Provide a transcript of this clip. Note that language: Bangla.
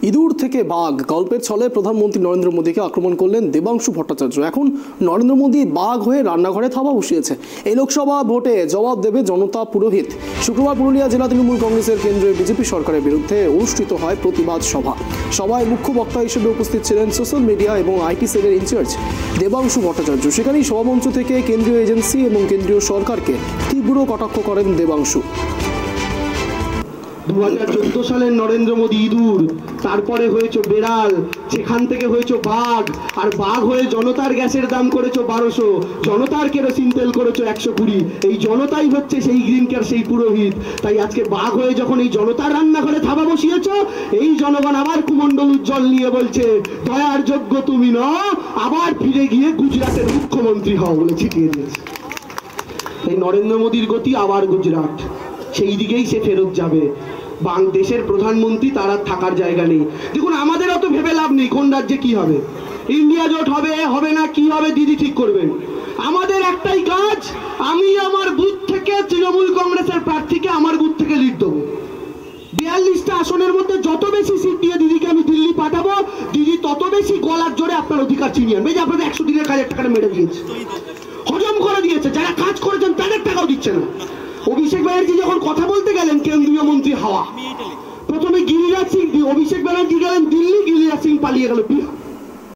ইঁদুর থেকে বাঘ গল্পের ছলে প্রধানমন্ত্রী নরেন্দ্র মোদীকে আক্রমণ করলেন দেবাংশু ভট্টাচার্য। এখন নরেন্দ্র মোদী বাঘ হয়ে রান্নাঘরে থাবা বসিয়েছে। এই লোকসভা ভোটে জবাব দেবে জনতা পুরোহিত। শুক্রবার পুরুলিয়া জেলা তৃণমূল কংগ্রেসের কেন্দ্রীয় বিজেপি সরকারের বিরুদ্ধে অনুষ্ঠিত হয় প্রতিবাদ সভা। সভায় মুখ্য বক্তা হিসেবে উপস্থিত ছিলেন সোশ্যাল মিডিয়া এবং আইটি সেলের ইনচার্জ দেবাংশু ভট্টাচার্য। সেখানেই সভামঞ্চ থেকে কেন্দ্রীয় এজেন্সি এবং কেন্দ্রীয় সরকারকে তীব্র কটাক্ষ করেন দেবাংশু। 2014 সালের নরেন্দ্র মোদী ইঁদুর, তারপরে হয়েছে বেড়াল, সেখান থেকে হয়েছে বাঘ, আর বাঘ হয়ে জনতার গ্যাসের দাম করেছো 1200, জনতার কেরোসিন তেল করেছো 120। এই জনতাই হচ্ছে সেই গ্রিনকার, সেই পুরোহিত। তাই আজকে বাঘ হয়ে যখন এই জনতার রান্নাঘরে থাবা বসিয়েছো, এই জনগণ আবার কুমণ্ডল উজ্জ্বল নিয়ে বলছে দয়ার যোগ্য তুমি নও, আবার ফিরে গিয়ে গুজরাটের মুখ্যমন্ত্রী হও বলে ছিটিয়ে দিয়েছে। এই নরেন্দ্র মোদীর গতি আবার গুজরাট, সেই দিকেই সে ফেরত যাবে। দেশের প্রধানমন্ত্রী তার আর থাকার জায়গা নেই। দেখুন, আমাদের অত ভেবে লাভ নেই কোন রাজ্যে কি হবে, ইন্ডিয়া জোট হবে হবে না কি হবে দিদি ঠিক করবেন। আমাদের একটাই কাজ, আমি আমার বুথ থেকে তৃণমূল কংগ্রেসের প্রার্থীকে আমার বুথ থেকে লিড দেবো। 42টা আসনের মধ্যে যত বেশি সিট দিয়ে দিদিকে আমি দিল্লি পাঠাবো, দিদি তত বেশি গলার জোরে আপনার অধিকার ছিনিয়ে আনবে। যে আপনাদের 100 দিনের কাজের টাকাটা মেরে দিয়েছে, হজম করে দিয়েছে, যারা কাজ করেছেন তাদের টাকাও দিচ্ছে না। অভিষেক ব্যানার্জি যখন কথা বলতে গেলেন কেন্দ্রীয় মন্ত্রী হওয়া, প্রথমে গিরিরাজ সিং, অভিষেক ব্যানার্জি গেলেন দিল্লি, গিরিরাজ সিং পালিয়ে গেল বিহার।